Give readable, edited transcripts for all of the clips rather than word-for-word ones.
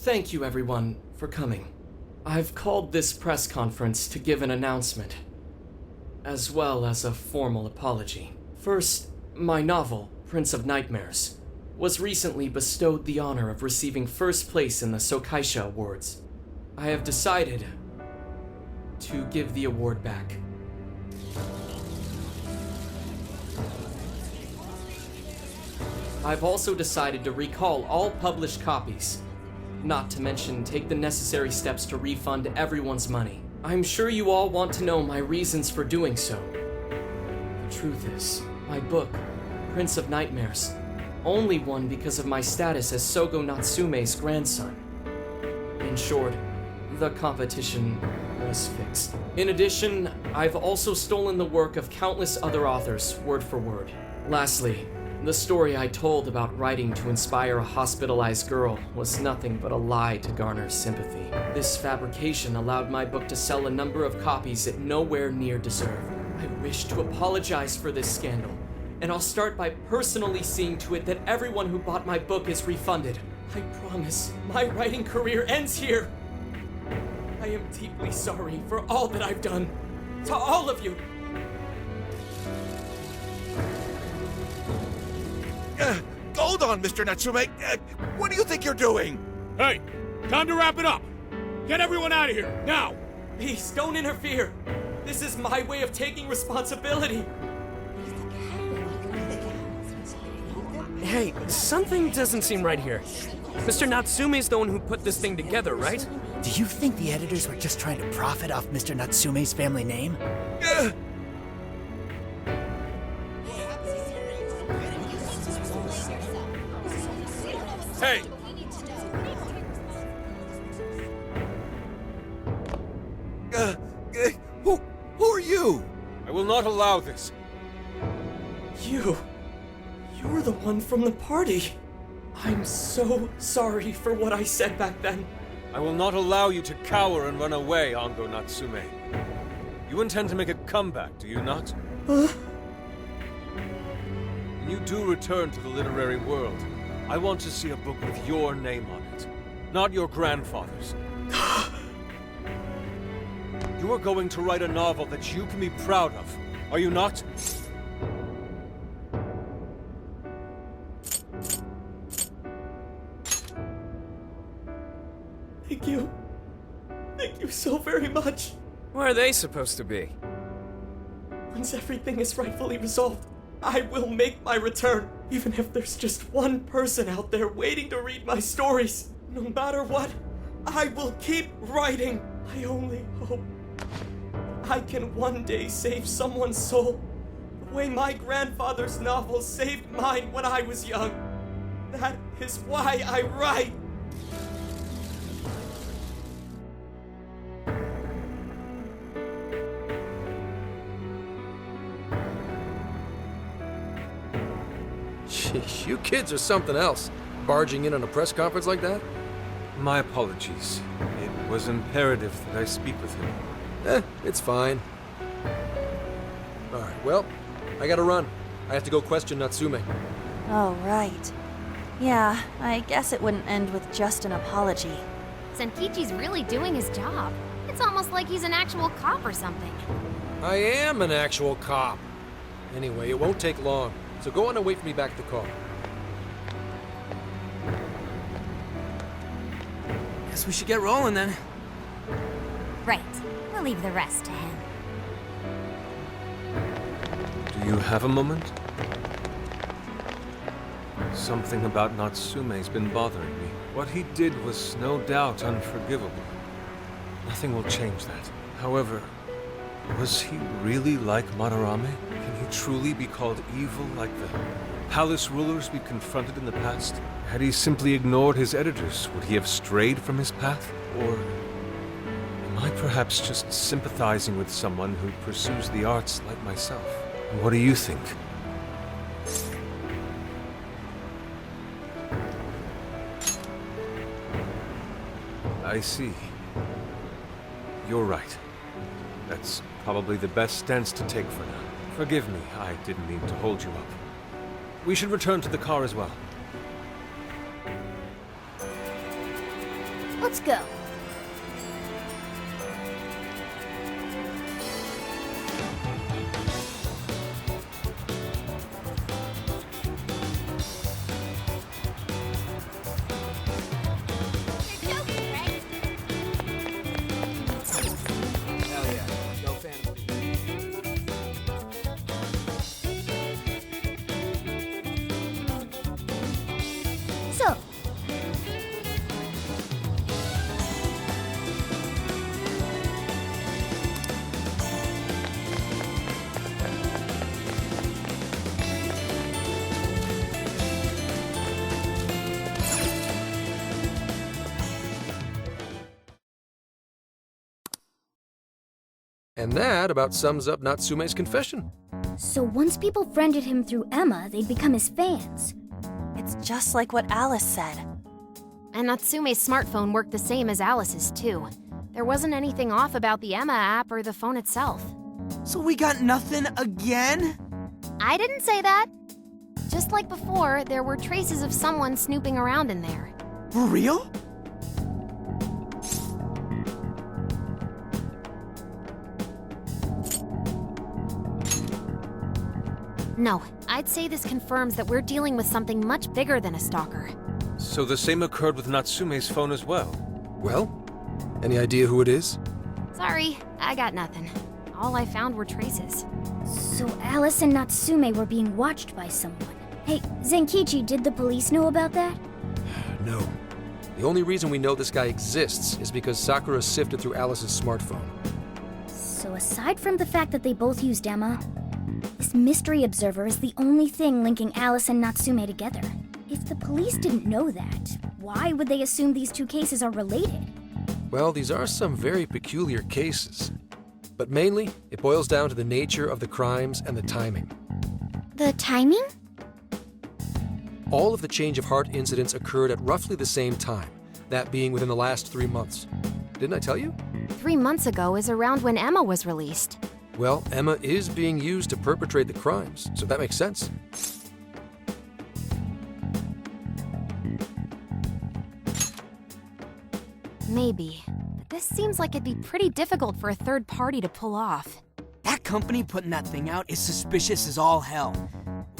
Thank you, everyone, for coming. I've called this press conference to give an announcement, as well as a formal apology. First, my novel, Prince of Nightmares, was recently bestowed the honor of receiving first place in the Sokaisha Awards. I have decided to give the award back. I've also decided to recall all published copies, not to mention take the necessary steps to refund everyone's money. I'm sure you all want to know my reasons for doing so. The truth is, my book, Prince of Nightmares, only won because of my status as Sogo Natsume's grandson. In short, the competition was fixed. In addition, I've also stolen the work of countless other authors, word for word. Lastly, the story I told about writing to inspire a hospitalized girl was nothing but a lie to garner sympathy. This fabrication allowed my book to sell a number of copies it nowhere near deserved. I wish to apologize for this scandal, and I'll start by personally seeing to it that everyone who bought my book is refunded. I promise my writing career ends here. I am deeply sorry for all that I've done. To all of you. Hold on, Mr. Natsume. What do you think you're doing? Hey, time to wrap it up. Get everyone out of here, now! Please, don't interfere. This is my way of taking responsibility. Hey, something doesn't seem right here. Mr. Natsume's the one who put this thing together, right? Do you think the editors were just trying to profit off Mr. Natsume's family name? Hey! Who are you? I will not allow this. You're the one from the party. I'm so sorry for what I said back then. I will not allow you to cower and run away, Ango Natsume. You intend to make a comeback, do you not? When you do return to the literary world, I want to see a book with your name on it, not your grandfather's. You are going to write a novel that you can be proud of, are you not? Thank you. Thank you so very much. Where are they supposed to be? Once everything is rightfully resolved, I will make my return, even if there's just one person out there waiting to read my stories. No matter what, I will keep writing. I only hope I can one day save someone's soul, the way my grandfather's novel saved mine when I was young. That is why I write. Sheesh, you kids are something else. Barging in on a press conference like that? My apologies. It was imperative that I speak with him. It's fine. Alright, well, I gotta run. I have to go question Natsume. Oh, right. Yeah, I guess it wouldn't end with just an apology. Senkichi's really doing his job. It's almost like he's an actual cop or something. I am an actual cop. Anyway, it won't take long, so go on and wait for me back at the car. Guess we should get rolling then. Right. We'll leave the rest to him. Do you have a moment? Something about Natsume's been bothering me. What he did was no doubt unforgivable. Nothing will change that. However, was he really like Madarame? Can he truly be called evil like the palace rulers we confronted in the past? Had he simply ignored his editors, would he have strayed from his path? Or am I perhaps just sympathizing with someone who pursues the arts like myself? What do you think? I see. You're right. That's probably the best stance to take for now. Forgive me, I didn't mean to hold you up. We should return to the car as well. let's go. Hell yeah. No fan of So, And that about sums up Natsume's confession. so once people friended him through Emma, they'd become his fans. It's just like what Alice said. And Natsume's smartphone worked the same as Alice's, too. There wasn't anything off about the Emma app or the phone itself. So we got nothing again? I didn't say that. Just like before, there were traces of someone snooping around in there. For real? No, I'd say this confirms that we're dealing with something much bigger than a stalker. So the same occurred with Natsume's phone as well. Well, any idea who it is? Sorry, I got nothing. All I found were traces. So Alice and Natsume were being watched by someone. Hey, Zenkichi, did the police know about that? No. The only reason we know this guy exists is because Sakura sifted through Alice's smartphone. So aside from the fact that they both used Emma, this mystery observer is the only thing linking Alice and Natsume together. If the police didn't know that, why would they assume these two cases are related? Well, these are some very peculiar cases. But mainly, it boils down to the nature of the crimes and the timing. The timing? All of the change of heart incidents occurred at roughly the same time, that being within the last 3 months. Didn't I tell you? 3 months ago is around when Emma was released. Well, Emma is being used to perpetrate the crimes, so that makes sense. Maybe. But this seems like it'd be pretty difficult for a third party to pull off. That company putting that thing out is suspicious as all hell.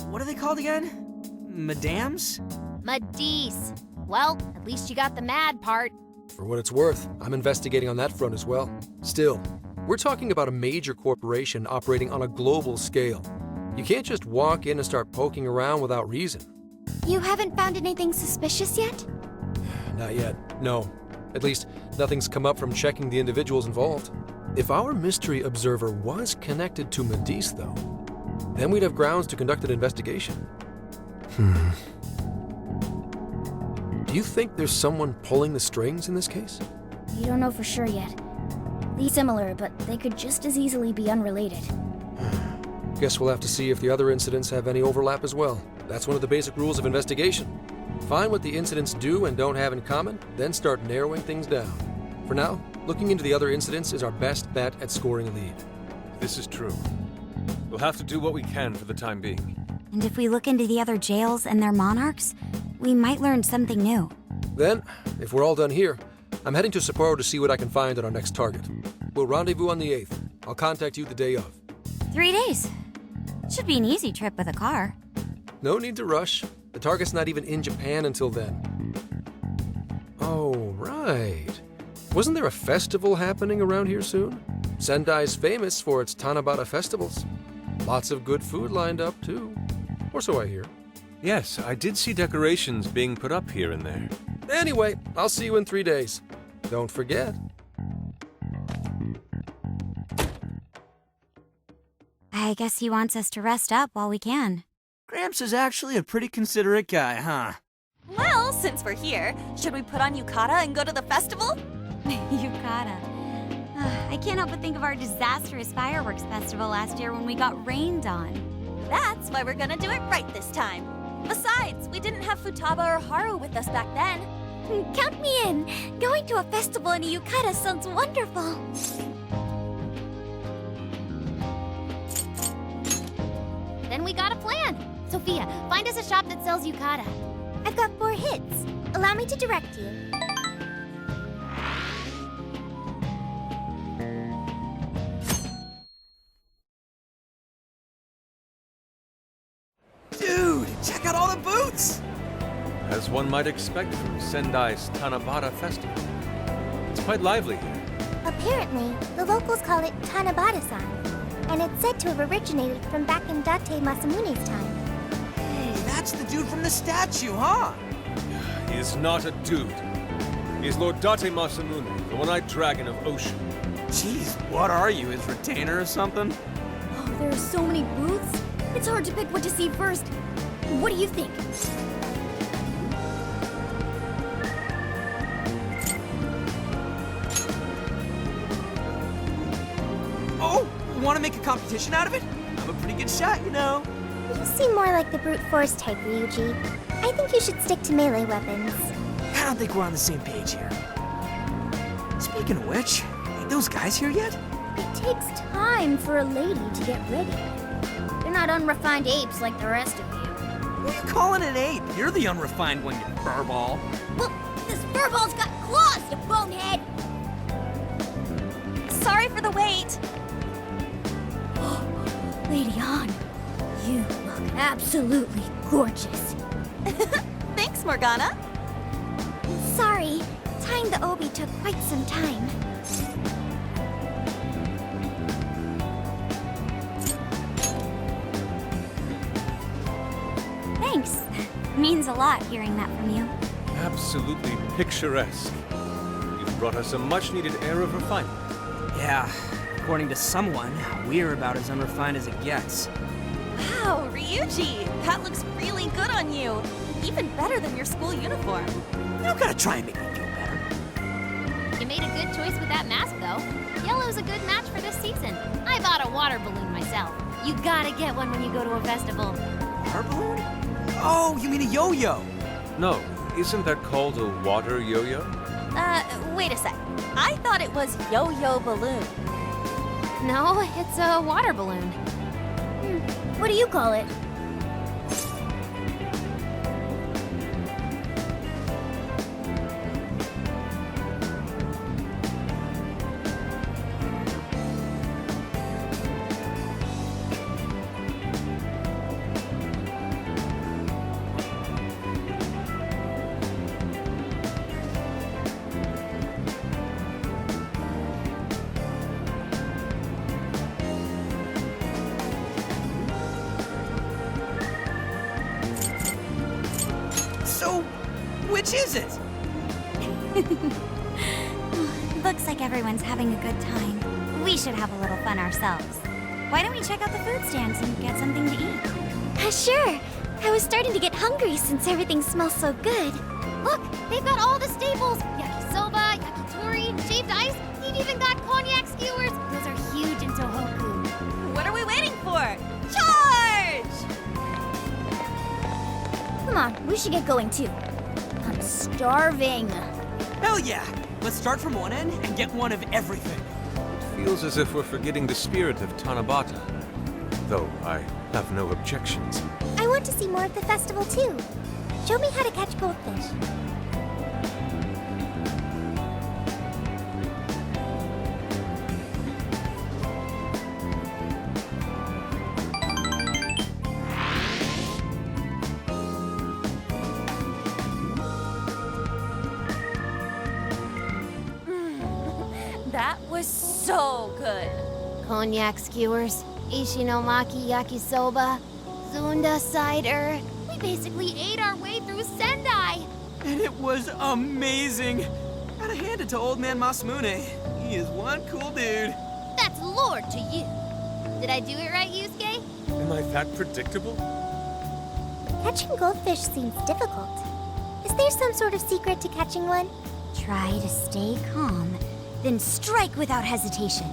What are they called again? Madams? Madis. Well, at least you got the mad part. For what it's worth, I'm investigating on that front as well. Still, we're talking about a major corporation operating on a global scale. You can't just walk in and start poking around without reason. You haven't found anything suspicious yet? Not yet, no. At least, nothing's come up from checking the individuals involved. If our mystery observer was connected to Medice, though, then we'd have grounds to conduct an investigation. Do you think there's someone pulling the strings in this case? We don't know for sure yet. They're similar, but they could just as easily be unrelated. Guess we'll have to see if the other incidents have any overlap as well. That's one of the basic rules of investigation. Find what the incidents do and don't have in common, then start narrowing things down. For now, looking into the other incidents is our best bet at scoring a lead. This is true. We'll have to do what we can for the time being. And if we look into the other jails and their monarchs, we might learn something new. Then, if we're all done here, I'm heading to Sapporo to see what I can find at our next target. We'll rendezvous on the 8th. I'll contact you the day of. 3 days. Should be an easy trip with a car. No need to rush. The target's not even in Japan until then. Oh, right. Wasn't there a festival happening around here soon? Sendai's famous for its Tanabata festivals. Lots of good food lined up, too. Or so I hear. Yes, I did see decorations being put up here and there. Anyway, I'll see you in 3 days. Don't forget. I guess he wants us to rest up while we can. Gramps is actually a pretty considerate guy, huh? Well, since we're here, should we put on yukata and go to the festival? Yukata. I can't help but think of our disastrous fireworks festival last year when we got rained on. That's why we're gonna do it right this time. Besides, we didn't have Futaba or Haru with us back then. Count me in! Going to a festival in a yukata sounds wonderful! Then we got a plan. Sophia, find us a shop that sells yukata. I've got 4 hits. Allow me to direct you. all the booths! As one might expect from Sendai's Tanabata festival. It's quite lively here. Apparently, the locals call it Tanabata-san, and it's said to have originated from back in Date Masamune's time. Hey, that's the dude from the statue, huh? He is not a dude. He is Lord Date Masamune, the one-eyed dragon of Ocean. Jeez, what are you, his retainer or something? Oh, there are so many booths. It's hard to pick what to see first. What do you think? Oh, want to make a competition out of it? I'm a pretty good shot, you know. You seem more like the brute force type, Ryuji. I think you should stick to melee weapons. I don't think we're on the same page here. Speaking of which, ain't those guys here yet? It takes time for a lady to get ready. They're not unrefined apes like the rest of you. Who are you calling an ape? You're the unrefined one, you furball. Well, this furball's got claws, you bonehead! Sorry for the wait. Lady Han, you look absolutely gorgeous. Thanks, Morgana. Sorry, tying the obi took quite some time. Thanks. Means a lot hearing that from you. Absolutely picturesque. You've brought us a much-needed air of refinement. Yeah, according to someone, we're about as unrefined as it gets. Wow, Ryuji, that looks really good on you. Even better than your school uniform. You don't gotta try and make me feel better. You made a good choice with that mask, though. Yellow's a good match for this season. I bought a water balloon myself. You gotta get one when you go to a festival. Water balloon? Oh, you mean a yo-yo? No, isn't that called a water yo-yo? Wait a sec. I thought it was yo-yo balloon. No, it's a water balloon. What do you call it? So, which is it? Looks like everyone's having a good time. We should have a little fun ourselves. Why don't we check out the food stands and get something to eat? Sure. I was starting to get hungry since everything smells so good. Look, they've got all the staples. Yakisoba, yakitori, shaved ice. They've even got cognac skewers. Those are huge in Tohoku. What are we waiting for? Charge! Come on, we should get going too. I'm starving. Hell yeah! Let's start from one end and get one of everything. It feels as if we're forgetting the spirit of Tanabata. Though I have no objections. I want to see more of the festival too. Show me how to catch goldfish. That was so good. Cognac skewers, ishinomaki yakisoba, zunda cider. We basically ate our way through Sendai. And it was amazing. Gotta hand it to old man Masamune. He is one cool dude. That's Lord to you. Did I do it right, Yusuke? Am I that predictable? Catching goldfish seems difficult. Is there some sort of secret to catching one? Try to stay calm, then strike without hesitation.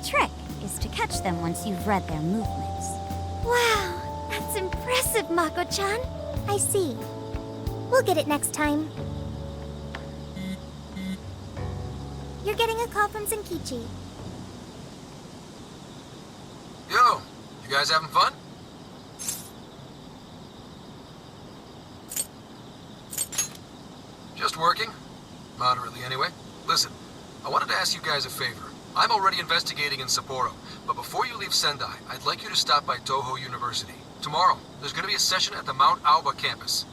Trick is to catch them once you've read their movements. Wow, that's impressive, Mako-chan. I see. We'll get it next time. You're getting a call from Zenkichi. Yo, you guys having fun? Just working. Moderately, anyway. Listen, I wanted to ask you guys a favor. I'm already investigating in Sapporo, but before you leave Sendai, I'd like you to stop by Toho University. Tomorrow, there's gonna be a session at the Mount Alba campus.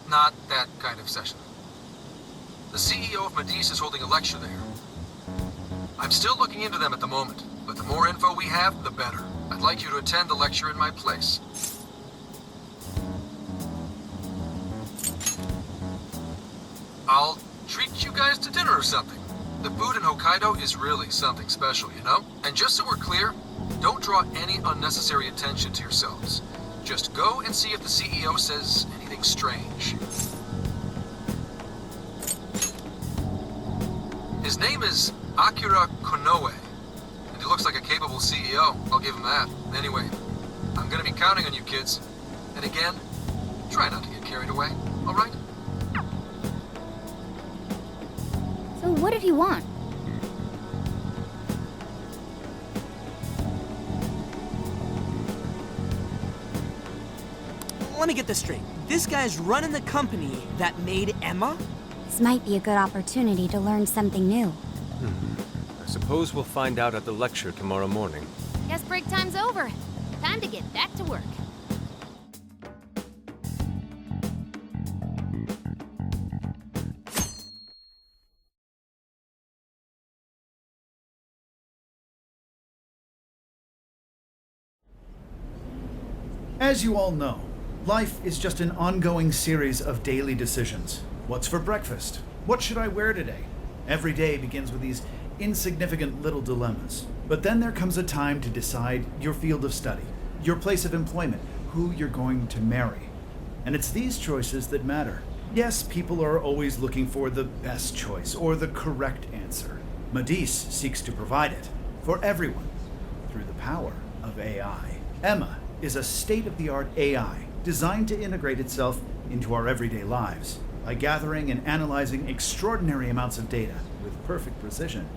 Not that kind of session. The CEO of Medice is holding a lecture there. I'm still looking into them at the moment, but the more info we have, the better. I'd like you to attend the lecture in my place. I'll treat you guys to dinner or something. The food in Hokkaido is really something special, you know? And just so we're clear, don't draw any unnecessary attention to yourselves. Just go and see if the CEO says anything strange. His name is Akira Konoe, and he looks like a capable CEO, I'll give him that. Anyway, I'm gonna be counting on you kids. And again, try not to get carried away, alright? So what did he want? Let me get this straight. This guy's running the company that made Emma? This might be a good opportunity to learn something new. I suppose we'll find out at the lecture tomorrow morning. Guess break time's over. Time to get back to work. As you all know, life is just an ongoing series of daily decisions. What's for breakfast? What should I wear today? Every day begins with these insignificant little dilemmas. But then there comes a time to decide your field of study, your place of employment, who you're going to marry. And it's these choices that matter. Yes, people are always looking for the best choice or the correct answer. Medice seeks to provide it for everyone through the power of AI. Emma is a state-of-the-art AI designed to integrate itself into our everyday lives. By gathering and analyzing extraordinary amounts of data with perfect precision,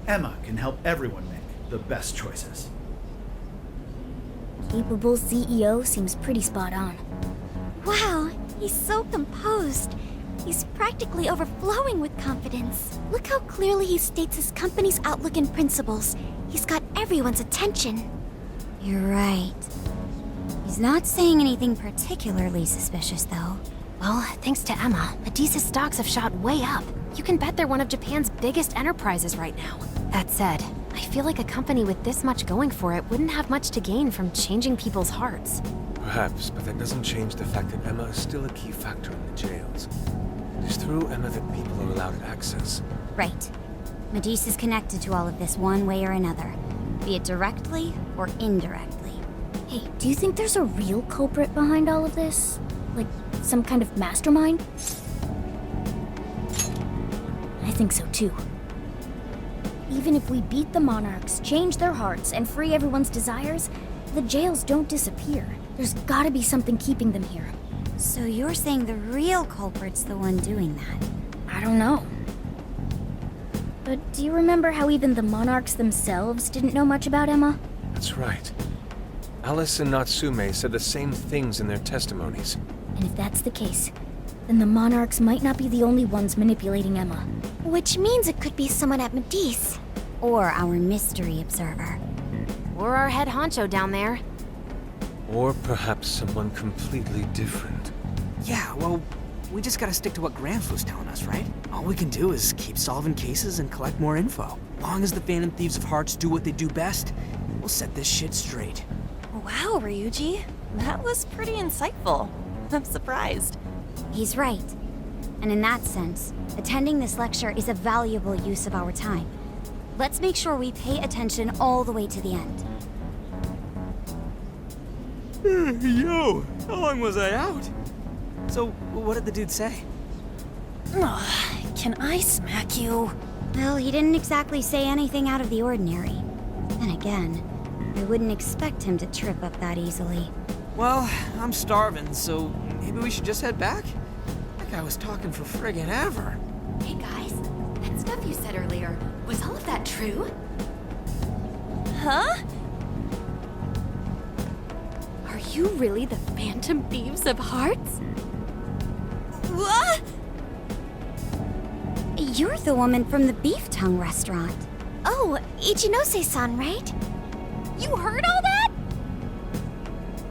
Emma can help everyone make the best choices. Capable CEO seems pretty spot on. Wow, he's so composed. He's practically overflowing with confidence. Look how clearly he states his company's outlook and principles. He's got everyone's attention. You're right. He's not saying anything particularly suspicious, though. Well, thanks to Emma, Medice's stocks have shot way up. You can bet they're one of Japan's biggest enterprises right now. That said, I feel like a company with this much going for it wouldn't have much to gain from changing people's hearts. Perhaps, but that doesn't change the fact that Emma is still a key factor in the jails. It is through Emma that people are allowed access. Right. Medice is connected to all of this one way or another, be it directly or indirectly. Hey, do you think there's a real culprit behind all of this? Like, some kind of mastermind? I think so too. Even if we beat the monarchs, change their hearts, and free everyone's desires, the jails don't disappear. There's gotta be something keeping them here. So you're saying the real culprit's the one doing that? I don't know. But do you remember how even the monarchs themselves didn't know much about Emma? That's right. Alice and Natsume said the same things in their testimonies. And if that's the case, then the monarchs might not be the only ones manipulating Emma. Which means it could be someone at Medice. Or our mystery observer. Or our head honcho down there. Or perhaps someone completely different. Yeah, well, we just gotta stick to what Gramps was telling us, right? All we can do is keep solving cases and collect more info. long as the Phantom Thieves of Hearts do what they do best, we'll set this shit straight. Wow, Ryuji. That was pretty insightful. I'm surprised. He's right. And in that sense, attending this lecture is a valuable use of our time. Let's make sure we pay attention all the way to the end. Yo, how long was I out? So, what did the dude say? Can I smack you? Well, he didn't exactly say anything out of the ordinary. Then again, I wouldn't expect him to trip up that easily. Well, I'm starving, so maybe we should just head back? That guy was talking for friggin' ever. Hey guys, that stuff you said earlier, was all of that true? Huh? Are you really the Phantom Thieves of Hearts? What? You're the woman from the beef tongue restaurant. Oh, Ichinose-san, right? You heard all that?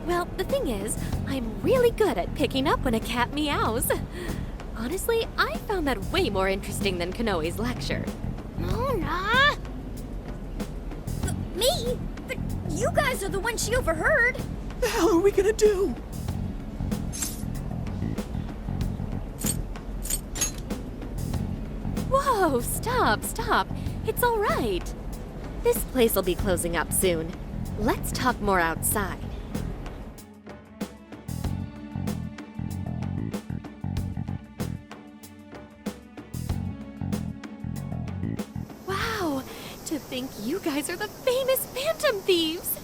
Well, the thing is, I'm really good at picking up when a cat meows. Honestly, I found that way more interesting than Konoe's lecture. Mona! Me? But you guys are the ones she overheard. The hell are we gonna do? Whoa, stop. It's all right. This place will be closing up soon. Let's talk more outside. Wow, to think you guys are the famous Phantom Thieves.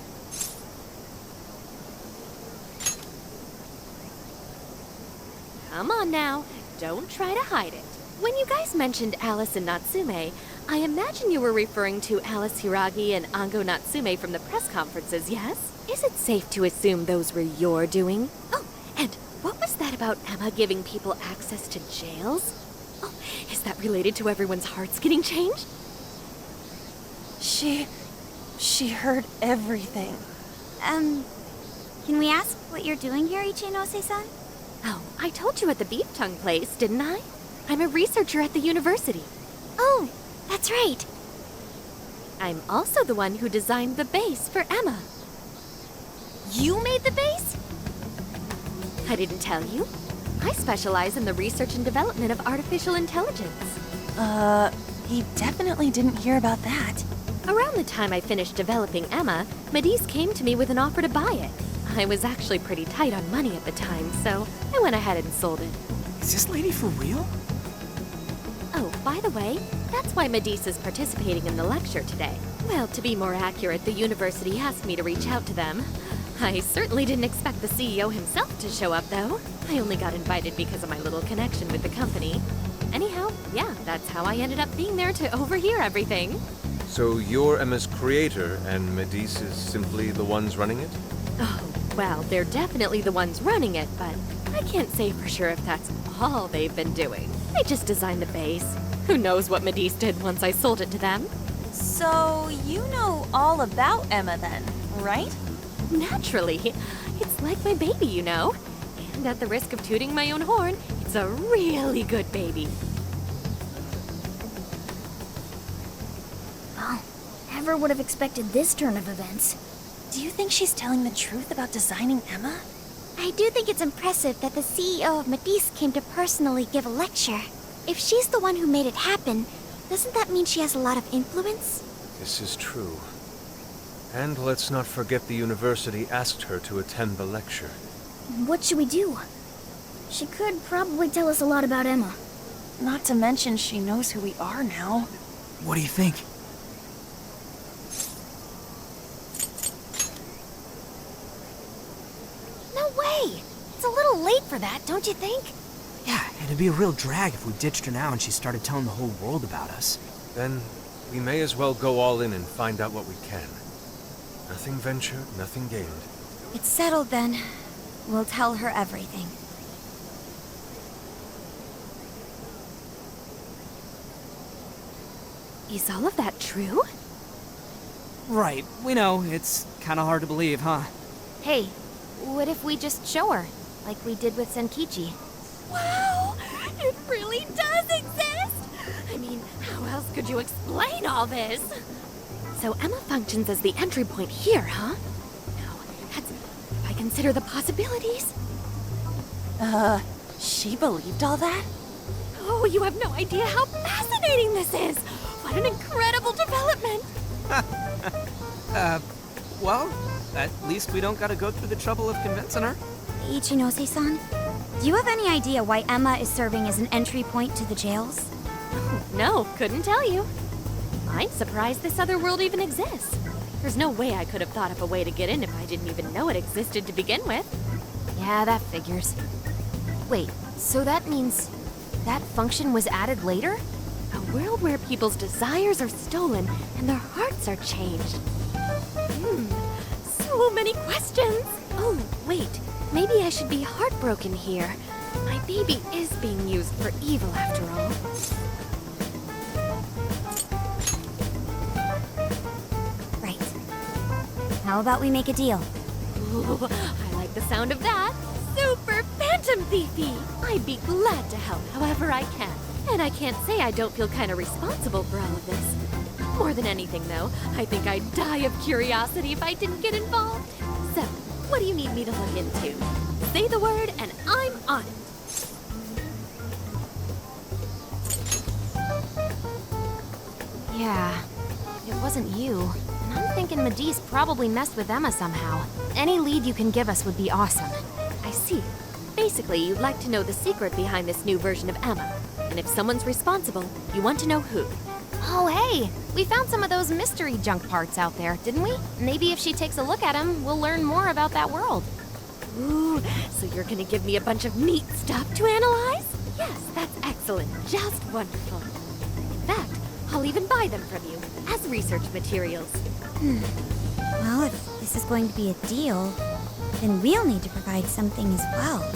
Come on now, don't try to hide it. When you guys mentioned Alice and Natsume, I imagine you were referring to Alice Hiragi and Ango Natsume from the press conferences, yes? Is it safe to assume those were your doing? Oh, and what was that about Emma giving people access to jails? Oh, is that related to everyone's hearts getting changed? She heard everything. Can we ask what you're doing here, Ichinose-san? Oh, I told you at the beef tongue place, didn't I? I'm a researcher at the university. Oh, that's right. I'm also the one who designed the base for Emma. You made the base? I didn't tell you. I specialize in the research and development of artificial intelligence. He definitely didn't hear about that. Around the time I finished developing Emma, Medice came to me with an offer to buy it. I was actually pretty tight on money at the time, so I went ahead and sold it. Is this lady for real? Oh, by the way, that's why Medice is participating in the lecture today. Well, to be more accurate, the university asked me to reach out to them. I certainly didn't expect the CEO himself to show up, though. I only got invited because of my little connection with the company. Anyhow, yeah, that's how I ended up being there to overhear everything. So you're Emma's creator, and Medice is simply the ones running it? Oh, well, they're definitely the ones running it, but I can't say for sure if that's all they've been doing. They just designed the base. Who knows what Medice did once I sold it to them? So, you know all about Emma then, right? Naturally. It's like my baby, you know. And at the risk of tooting my own horn, it's a really good baby. Oh, never would have expected this turn of events. Do you think she's telling the truth about designing Emma? I do think it's impressive that the CEO of Medice came to personally give a lecture. If she's the one who made it happen, doesn't that mean she has a lot of influence? This is true. And let's not forget the university asked her to attend the lecture. What should we do? She could probably tell us a lot about Emma. Not to mention she knows who we are now. What do you think? No way! It's a little late for that, don't you think? Yeah, it'd be a real drag if we ditched her now and she started telling the whole world about us. Then we may as well go all in and find out what we can. Nothing ventured, nothing gained. It's settled then. We'll tell her everything. Is all of that true? Right, we know. It's kind of hard to believe, huh? Hey, what if we just show her, like we did with Senkichi? Wow! It really does exist! I mean, how else could you explain all this? So Emma functions as the entry point here, huh? No, that's... if I consider the possibilities... She believed all that? Oh, you have no idea how fascinating this is! What an incredible development! Well, at least we don't gotta go through the trouble of convincing her. Ichinose-san, do you have any idea why Emma is serving as an entry point to the jails? No, couldn't tell you. I'm surprised this other world even exists. There's no way I could have thought of a way to get in if I didn't even know it existed to begin with. Yeah, that figures. Wait, so that means that function was added later? A world where people's desires are stolen and their hearts are changed. So many questions. Oh, wait. Maybe I should be heartbroken here. My baby is being used for evil after all. Right. How about we make a deal? Ooh, I like the sound of that. Super Phantom Thiefy! I'd be glad to help however I can. And I can't say I don't feel kind of responsible for all of this. More than anything, though, I think I'd die of curiosity if I didn't get involved. So, what do you need me to look into? Say the word and I'm on it. Yeah, it wasn't you. And I'm thinking Medivh probably messed with Emma somehow. Any lead you can give us would be awesome. I see. Basically, you'd like to know the secret behind this new version of Emma. And if someone's responsible, you want to know who. Oh, hey! We found some of those mystery junk parts out there, didn't we? Maybe if she takes a look at them, we'll learn more about that world. Ooh, so you're gonna give me a bunch of neat stuff to analyze? Yes, that's excellent. Just wonderful. In fact, I'll even buy them from you as research materials. Well, if this is going to be a deal, then we'll need to provide something as well.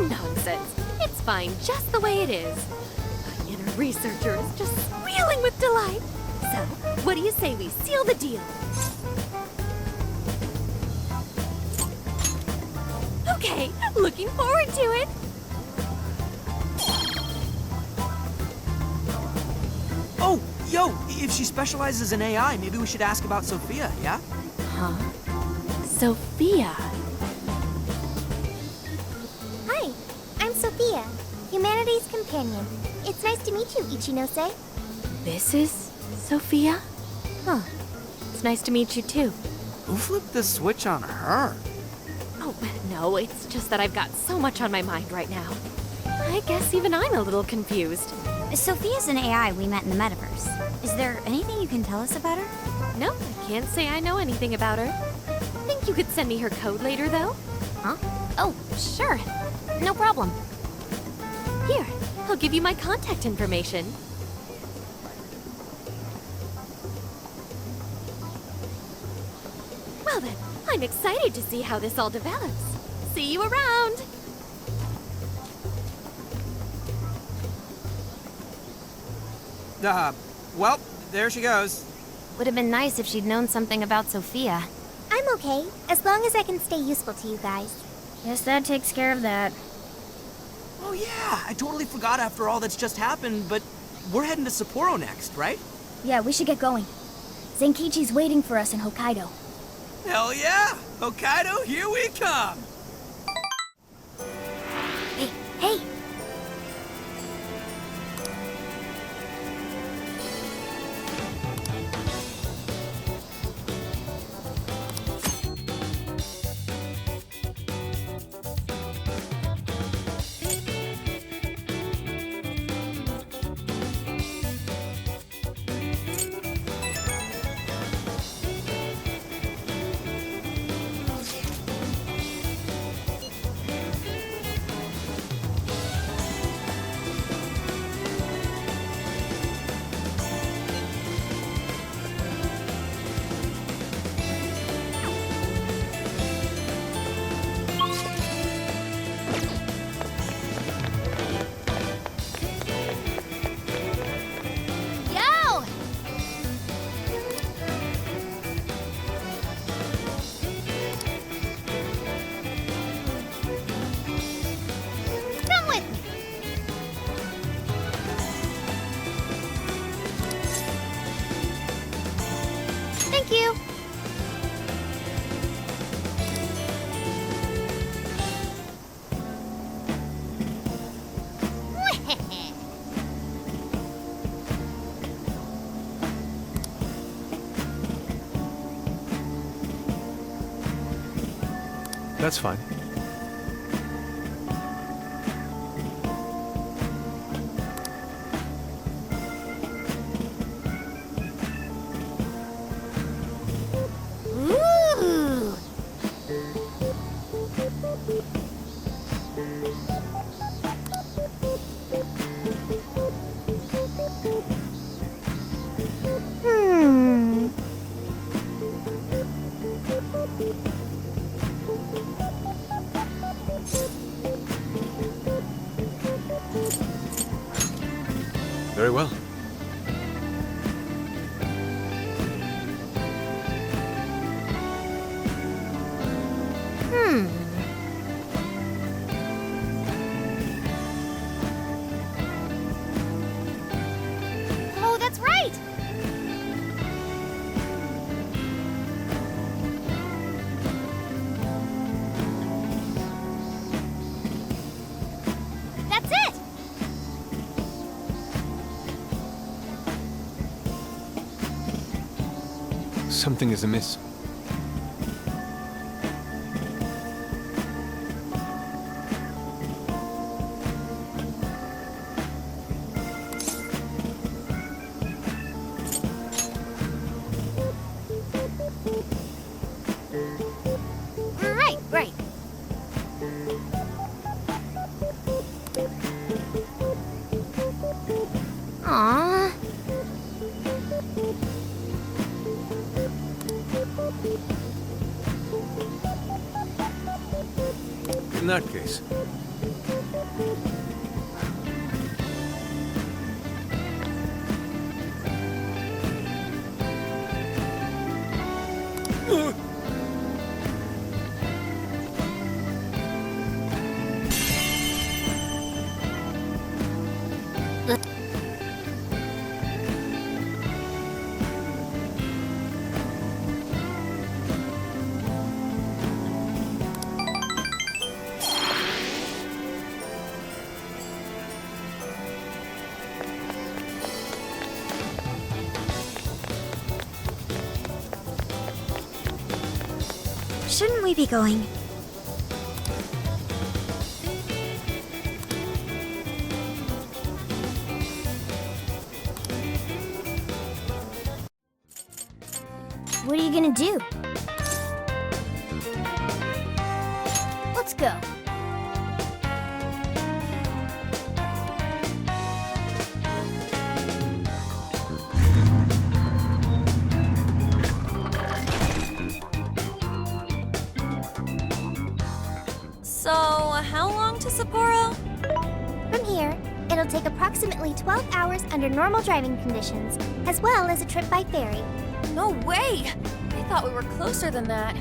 Nonsense. It's fine just the way it is. My inner researcher is just squealing with delight. So, what do you say we seal the deal? Okay, looking forward to it. Oh, yo, if she specializes in AI, maybe we should ask about Sophia, yeah? Huh? Sophia. Hi, I'm Sophia, Humanity's companion. It's nice to meet you, Ichinose. This is Sophia? Huh. It's nice to meet you too. Who flipped the switch on her? Oh, no, it's just that I've got so much on my mind right now. I guess even I'm a little confused. Sophia's an AI we met in the metaverse. Is there anything you can tell us about her? No, I can't say I know anything about her. Think you could send me her code later, though? Huh? Oh, sure. No problem. Here, I'll give you my contact information. Well then, I'm excited to see how this all develops. See you around! Well, there she goes. Would have been nice if she'd known something about Sophia. I'm okay, as long as I can stay useful to you guys. Guess that takes care of that. Oh yeah, I totally forgot after all that's just happened, but we're heading to Sapporo next, right? Yeah, we should get going. Zenkichi's waiting for us in Hokkaido. Hell yeah! Hokkaido, here we come! Hey! That's fine. Ooh! Very well. Oh, that's right! That's it! Something is amiss. Right. Aww. In that case, Shouldn't we be going? What are you gonna do? Let's go. So, how long to Sapporo? From here, it'll take approximately 12 hours under normal driving conditions, as well as a trip by ferry. No way! I thought we were closer than that.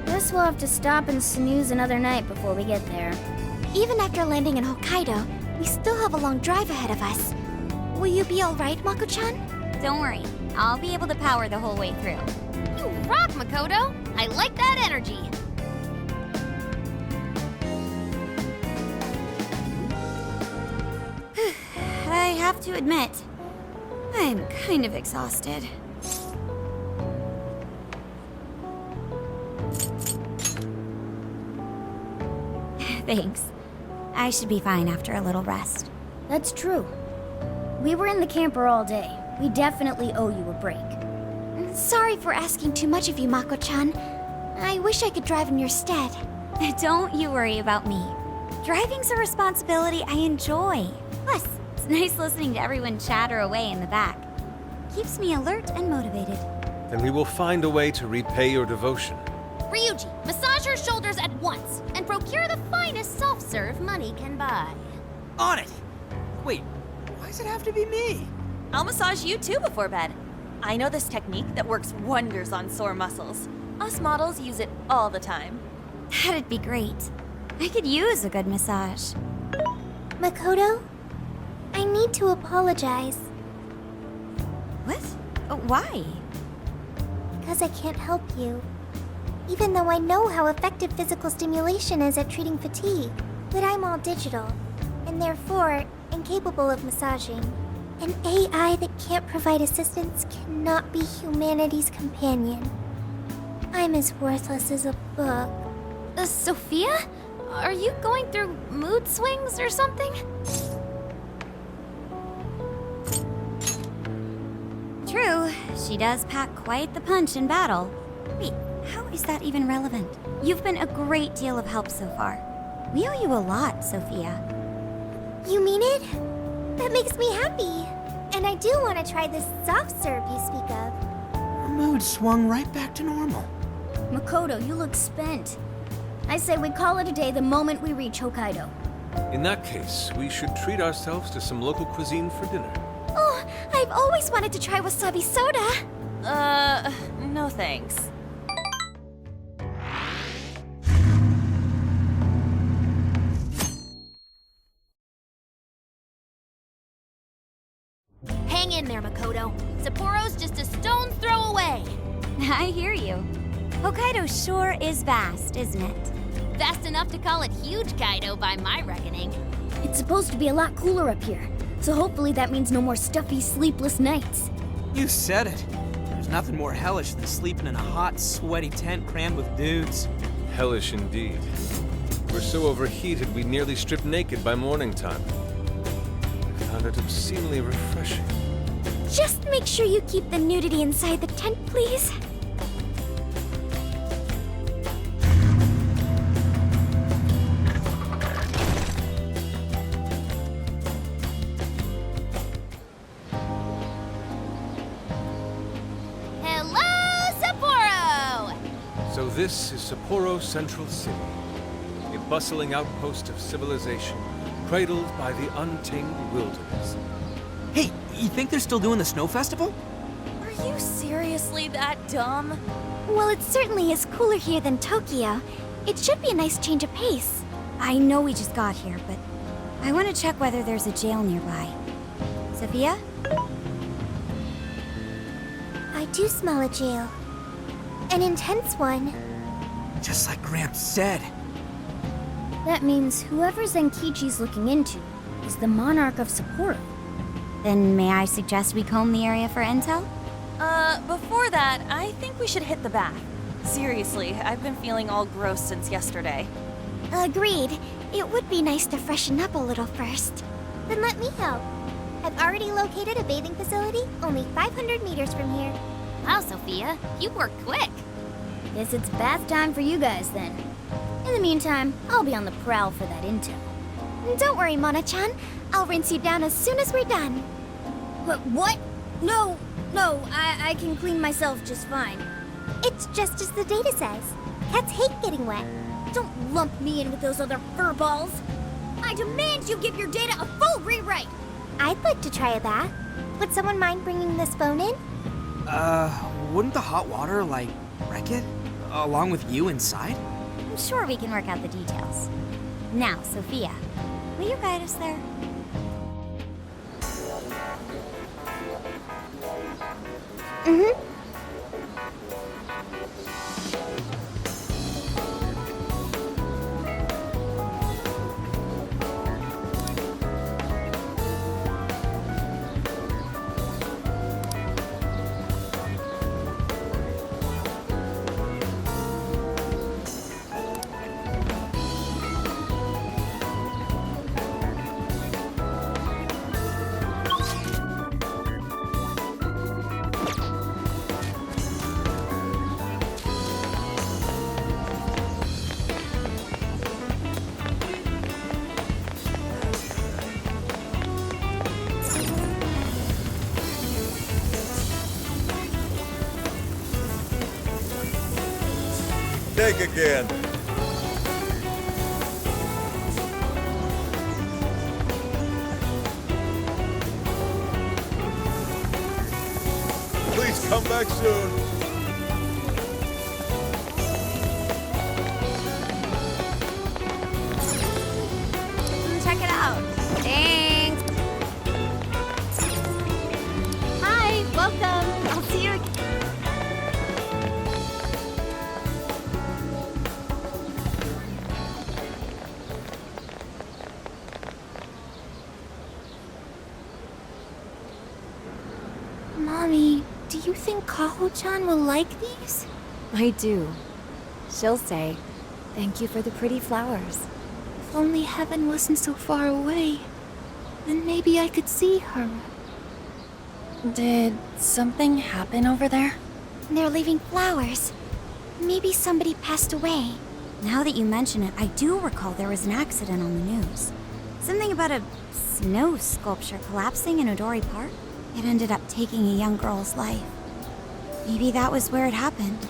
Guess we'll have to stop and snooze another night before we get there. Even after landing in Hokkaido, we still have a long drive ahead of us. Will you be alright, Mako-chan? Don't worry, I'll be able to power the whole way through. You rock, Makoto! I like that energy! I have to admit, I'm kind of exhausted. Thanks. I should be fine after a little rest. That's true. We were in the camper all day. We definitely owe you a break. Sorry for asking too much of you, Mako-chan. I wish I could drive in your stead. Don't you worry about me. Driving's a responsibility I enjoy. Plus, it's nice listening to everyone chatter away in the back. Keeps me alert and motivated. then we will find a way to repay your devotion. Ryuji, massage her shoulders at once and procure the finest self-serve money can buy. On it! Wait, why does it have to be me? I'll massage you too before bed. I know this technique that works wonders on sore muscles. Us models use it all the time. That'd be great. I could use a good massage. Makoto, I need to apologize. What? Why? Because I can't help you. Even though I know how effective physical stimulation is at treating fatigue. But I'm all digital, and therefore incapable of massaging. An AI that can't provide assistance cannot be humanity's companion. I'm as worthless as a book. Sophia? Are you going through mood swings or something? True, she does pack quite the punch in battle. Wait, how is that even relevant? You've been a great deal of help so far. We owe you a lot, Sophia. You mean it? That makes me happy. And I do want to try this soft syrup you speak of. Her mood swung right back to normal. Makoto, you look spent. I say we call it a day the moment we reach Hokkaido. In that case, we should treat ourselves to some local cuisine for dinner. Oh, I've always wanted to try wasabi soda. No thanks. Hang in there, Makoto. Sapporo's just a stone's throw away. I hear you. Hokkaido sure is vast, isn't it? Fast enough to call it huge Kaido by my reckoning. It's supposed to be a lot cooler up here, so hopefully that means no more stuffy, sleepless nights. You said it. There's nothing more hellish than sleeping in a hot, sweaty tent crammed with dudes. Hellish indeed. We're so overheated we nearly stripped naked by morning time. I found it obscenely refreshing. Just make sure you keep the nudity inside the tent, please. So this is Sapporo Central City, a bustling outpost of civilization, cradled by the untamed wilderness. Hey, you think they're still doing the snow festival? Are you seriously that dumb? Well, it certainly is cooler here than Tokyo. It should be a nice change of pace. I know we just got here, but I want to check whether there's a jail nearby. Sophia? I do smell a jail. An intense one. Just like Gramps said. That means whoever Zenkichi's looking into is the monarch of Sapporo. Then may I suggest we comb the area for intel? Before that, I think we should hit the bath. Seriously, I've been feeling all gross since yesterday. Agreed. It would be nice to freshen up a little first. Then let me help. I've already located a bathing facility only 500 meters from here. Wow, Sophia, you work quick. Guess it's bath time for you guys then. In the meantime, I'll be on the prowl for that intel. Don't worry, Mona-chan. I'll rinse you down as soon as we're done. What? No, I can clean myself just fine. It's just as the data says. Cats hate getting wet. Don't lump me in with those other furballs. I demand you give your data a full rewrite. I'd like to try a bath. Would someone mind bringing this phone in? Wouldn't the hot water, like, wreck it? Along with you inside? I'm sure we can work out the details. Now, Sophia, will you guide us there? Mm-hmm. Dig again. Please come back soon. Check it out. Thanks. Hi, welcome. I'll see you again. Mommy, do you think Kaho-chan will like these? I do. She'll say, Thank you for the pretty flowers. If only heaven wasn't so far away, then maybe I could see her. Did something happen over there? They're leaving flowers. Maybe somebody passed away. Now that you mention it, I do recall there was an accident on the news. Something about a snow sculpture collapsing in Odori Park. It ended up taking a young girl's life. Maybe that was where it happened.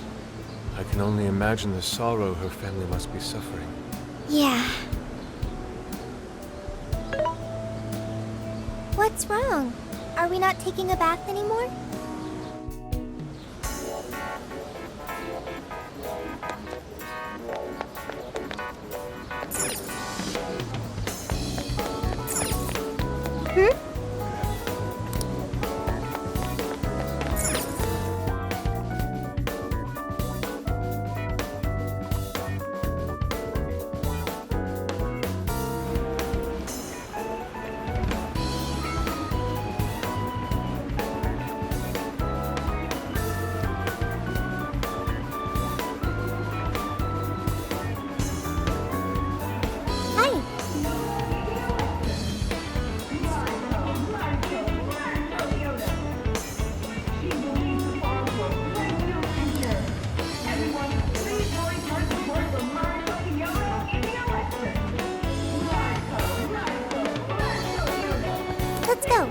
I can only imagine the sorrow her family must be suffering. Yeah. What's wrong? Are we not taking a bath anymore? Let's go.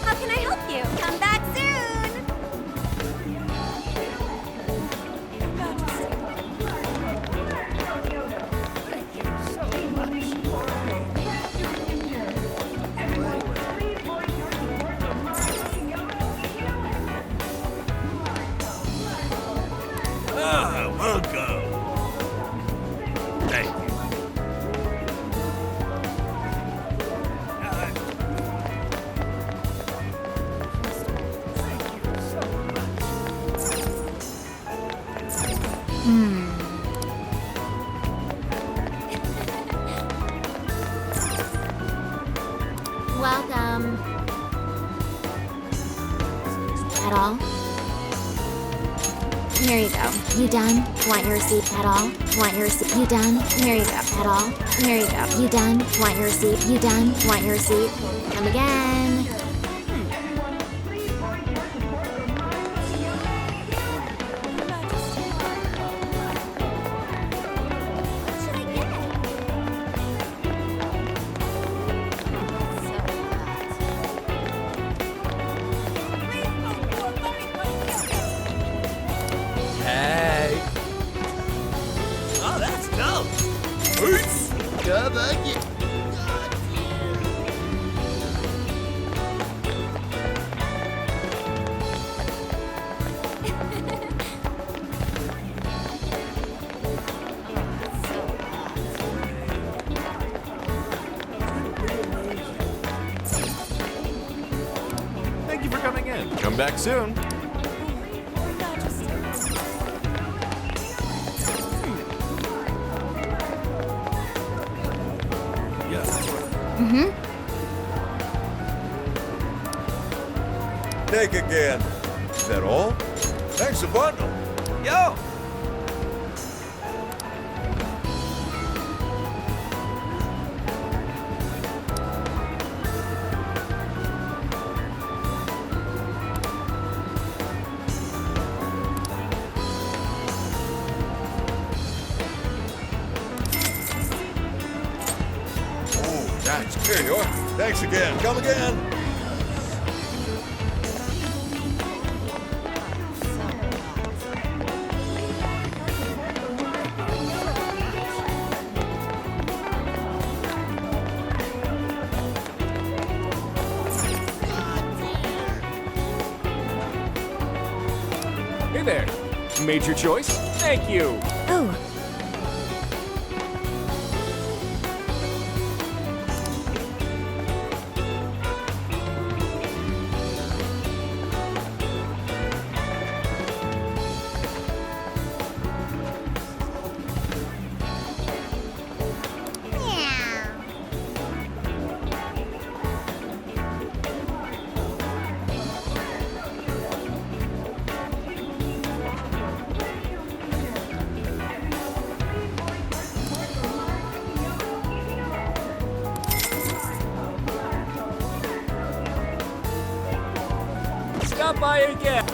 How can I help you? Come back soon! Ah, welcome. Thank you. Welcome. At all? Here you go. You done? Want your receipt at all? Want your receipt? You done? Here you go. At all? Here you go. You done? Want your receipt? You done? Want your receipt? Come again. Hey. Oh, that's dope. Peace. Come again. Thank you for coming in. Come back soon. Take again. Is that all? Thanks a bundle. Yo! Oh, that's here you are. Thanks again. Come again. Hey there. Made your choice? Thank you. Oh, stop by again.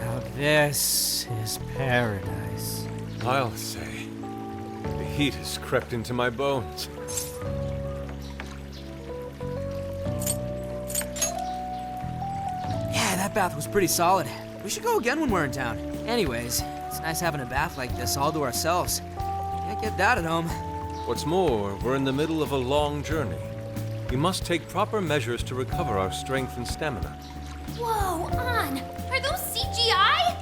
Now this is paradise. I'll say. The heat has crept into my bones. Yeah, that bath was pretty solid. We should go again when we're in town. Anyways, it's nice having a bath like this all to ourselves. Can't get that at home. What's more, we're in the middle of a long journey. We must take proper measures to recover our strength and stamina. Whoa, On! Are those CGI?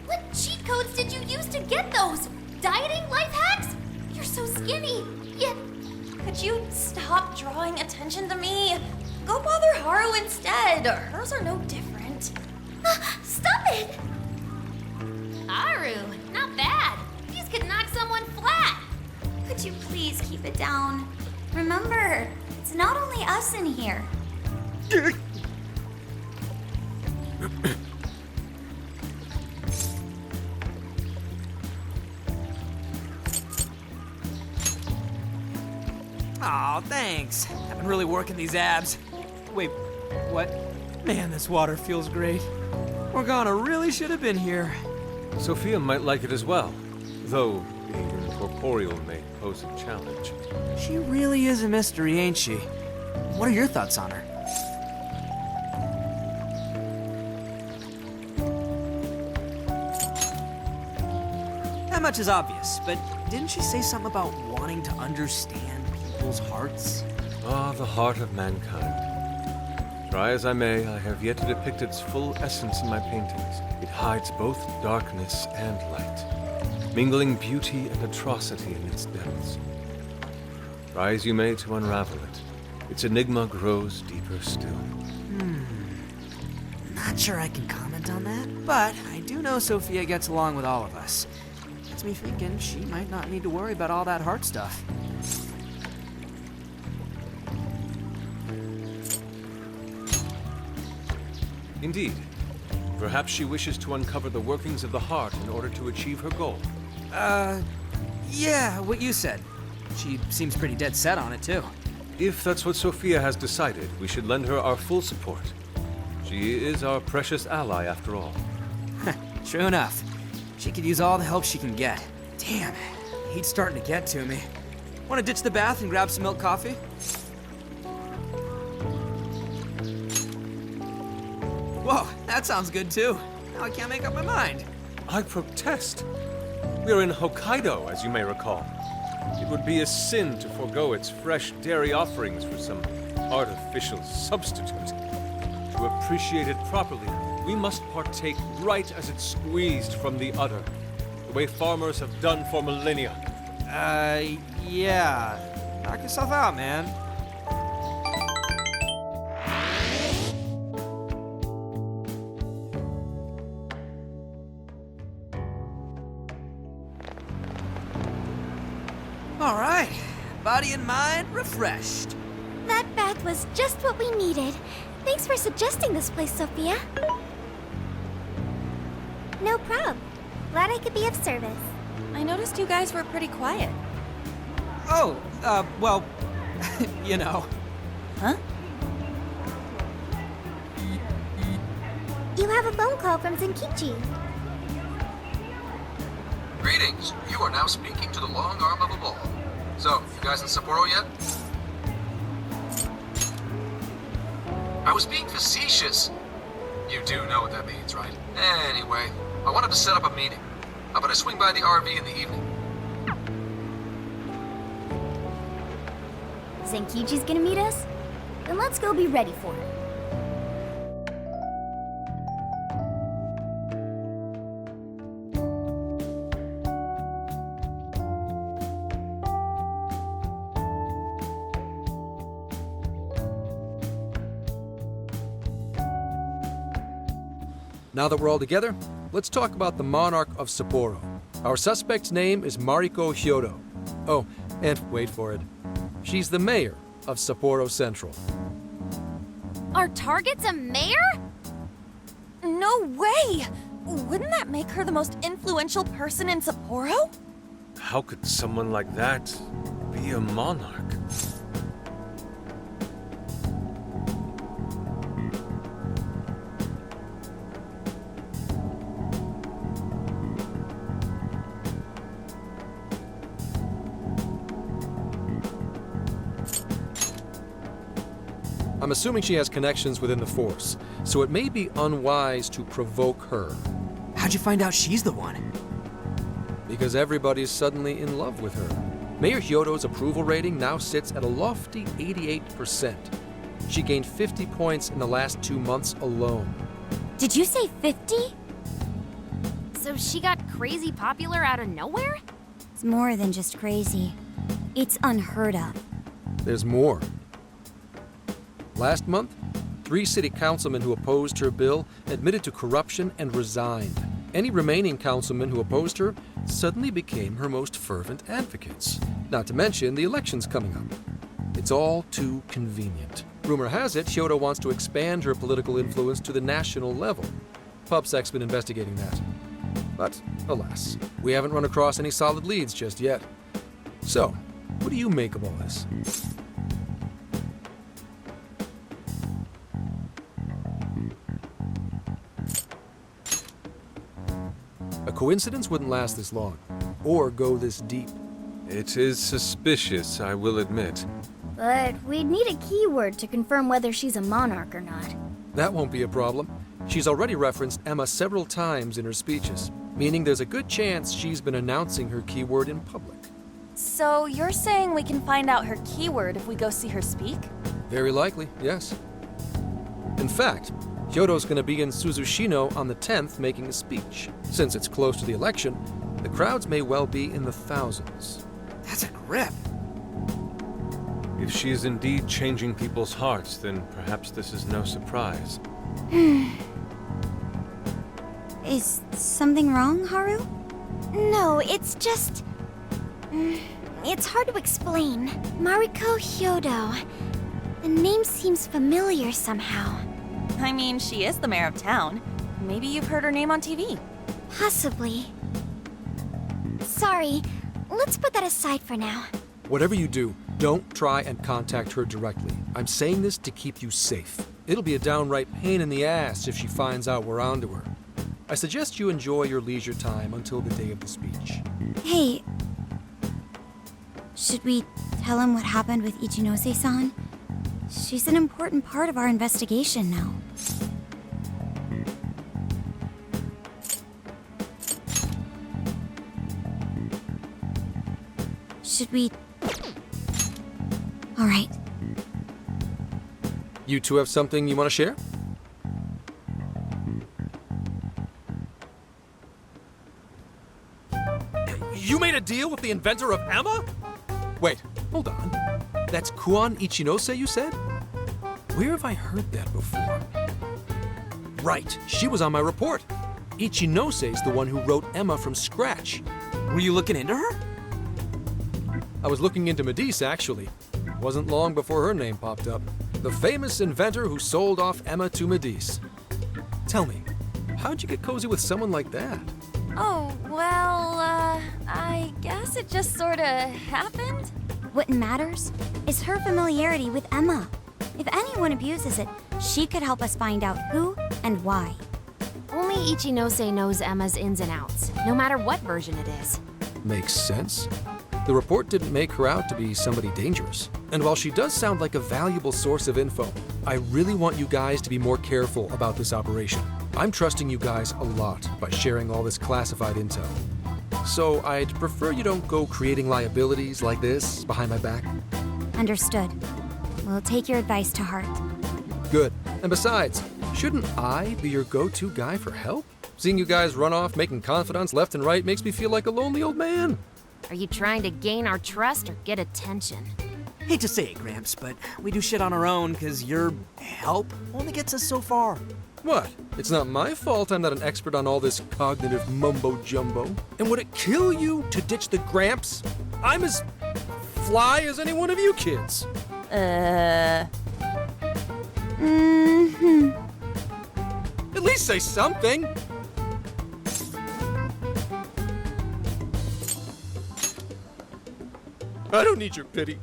What cheat codes did you use to get those? Dieting life hacks? You're so skinny, yet... Could you stop drawing attention to me? Go bother Haru instead. Hers are no different. Stop it! Haru, not bad. These could knock someone flat. Could you please keep it down? Remember, it's not only us in here. Aw, thanks. I've been really working these abs. Wait, what? Man, this water feels great. Morgana really should have been here. Sophia might like it as well, though being incorporeal may pose a challenge. She really is a mystery, ain't she? What are your thoughts on her? That much is obvious, but didn't she say something about wanting to understand people's hearts? Ah, the heart of mankind. Try as I may, I have yet to depict its full essence in my paintings. It hides both darkness and light, mingling beauty and atrocity in its depths. Try as you may to unravel it, its enigma grows deeper still. Not sure I can comment on that, but I do know Sophia gets along with all of us. Gets me thinking she might not need to worry about all that heart stuff. Indeed. Perhaps she wishes to uncover the workings of the heart in order to achieve her goal. Yeah, what you said. She seems pretty dead set on it, too. If that's what Sophia has decided, we should lend her our full support. She is our precious ally, after all. True enough. She could use all the help she can get. Damn, heat's starting to get to me. Want to ditch the bath and grab some milk coffee? Whoa, that sounds good too. Now I can't make up my mind. I protest. We are in Hokkaido, as you may recall. It would be a sin to forego its fresh dairy offerings for some artificial substitute. To appreciate it properly, we must partake right as it's squeezed from the udder, the way farmers have done for millennia. Yeah. Knock yourself out, man. All right. Body and mind refreshed. That bath was just what we needed. Thanks for suggesting this place, Sophia. No prob. Glad I could be of service. I noticed you guys were pretty quiet. Oh, well, you know. Huh? You have a phone call from Zenkichi. Greetings. You are now speaking to the long arm of a bull. So, you guys in Sapporo yet? I was being facetious. You do know what that means, right? Anyway, I wanted to set up a meeting. How about I swing by the RV in the evening? Senkichi's gonna meet us? Then let's go be ready for it. Now that we're all together, let's talk about the monarch of Sapporo. Our suspect's name is Mariko Hyodo. Oh, and wait for it. She's the mayor of Sapporo Central. Our target's a mayor? No way! Wouldn't that make her the most influential person in Sapporo? How could someone like that be a monarch? I'm assuming she has connections within the force, so it may be unwise to provoke her. How'd you find out she's the one? Because everybody's suddenly in love with her. Mayor Hyodo's approval rating now sits at a lofty 88%. She gained 50 points in the last 2 months alone. Did you say 50? So she got crazy popular out of nowhere? It's more than just crazy. It's unheard of. There's more. Last month, 3 city councilmen who opposed her bill admitted to corruption and resigned. Any remaining councilmen who opposed her suddenly became her most fervent advocates. Not to mention the elections coming up. It's all too convenient. Rumor has it, Hyodo wants to expand her political influence to the national level. PubSec's been investigating that. But, alas, we haven't run across any solid leads just yet. So, what do you make of all this? A coincidence wouldn't last this long, or go this deep. It is suspicious, I will admit. But we'd need a keyword to confirm whether she's a monarch or not. That won't be a problem. She's already referenced Emma several times in her speeches, meaning there's a good chance she's been announcing her keyword in public. So you're saying we can find out her keyword if we go see her speak? Very likely, yes. In fact, Hyodo's going to be in Suzushino on the 10th making a speech. Since it's close to the election, the crowds may well be in the thousands. That's a grip. If she is indeed changing people's hearts, then perhaps this is no surprise. Is something wrong, Haru? No, it's just... It's hard to explain. Mariko Hyodo. The name seems familiar somehow. I mean, she is the mayor of town. Maybe you've heard her name on TV. Possibly. Sorry, let's put that aside for now. Whatever you do, don't try and contact her directly. I'm saying this to keep you safe. It'll be a downright pain in the ass if she finds out we're onto her. I suggest you enjoy your leisure time until the day of the speech. Hey, should we tell him what happened with Ichinose-san? She's an important part of our investigation now. Should we... All right. You two have something you want to share? You made a deal with the inventor of Emma? Wait, hold on. That's Kuon Ichinose, you said? Where have I heard that before? Right, she was on my report. Ichinose's the one who wrote Emma from scratch. Were you looking into her? I was looking into Medice, actually. Wasn't long before her name popped up. The famous inventor who sold off Emma to Medice. Tell me, how'd you get cozy with someone like that? Oh, well, I guess it just sorta happened. What matters is her familiarity with Emma. If anyone abuses it, she could help us find out who and why. Only Ichinose knows Emma's ins and outs, no matter what version it is. Makes sense. The report didn't make her out to be somebody dangerous. And while she does sound like a valuable source of info, I really want you guys to be more careful about this operation. I'm trusting you guys a lot by sharing all this classified intel. So I'd prefer you don't go creating liabilities like this behind my back. Understood. We'll take your advice to heart. Good. And besides, shouldn't I be your go-to guy for help? Seeing you guys run off making confidants left and right makes me feel like a lonely old man. Are you trying to gain our trust or get attention? Hate to say it, Gramps, but we do shit on our own because your help only gets us so far. What? It's not my fault I'm not an expert on all this cognitive mumbo-jumbo. And would it kill you to ditch the Gramps? I'm as fly as any one of you kids. At least say something. I don't need your pity.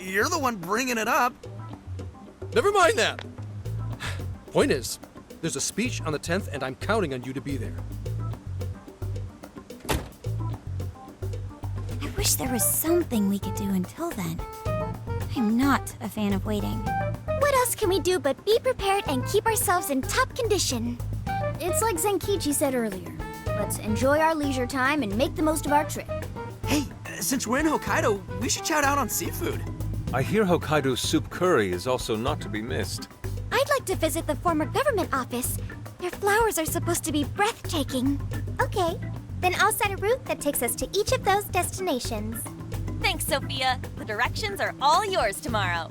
You're the one bringing it up. Never mind that. Point is, there's a speech on the 10th, and I'm counting on you to be there. I wish there was something we could do until then. I'm not a fan of waiting. What else can we do but be prepared and keep ourselves in top condition? It's like Zenkichi said earlier. Let's enjoy our leisure time and make the most of our trip. Hey, since we're in Hokkaido, we should shout out on seafood. I hear Hokkaido's soup curry is also not to be missed. I'd like to visit the former government office. Their flowers are supposed to be breathtaking. Okay, then I'll set a route that takes us to each of those destinations. Thanks, Sophia. The directions are all yours tomorrow.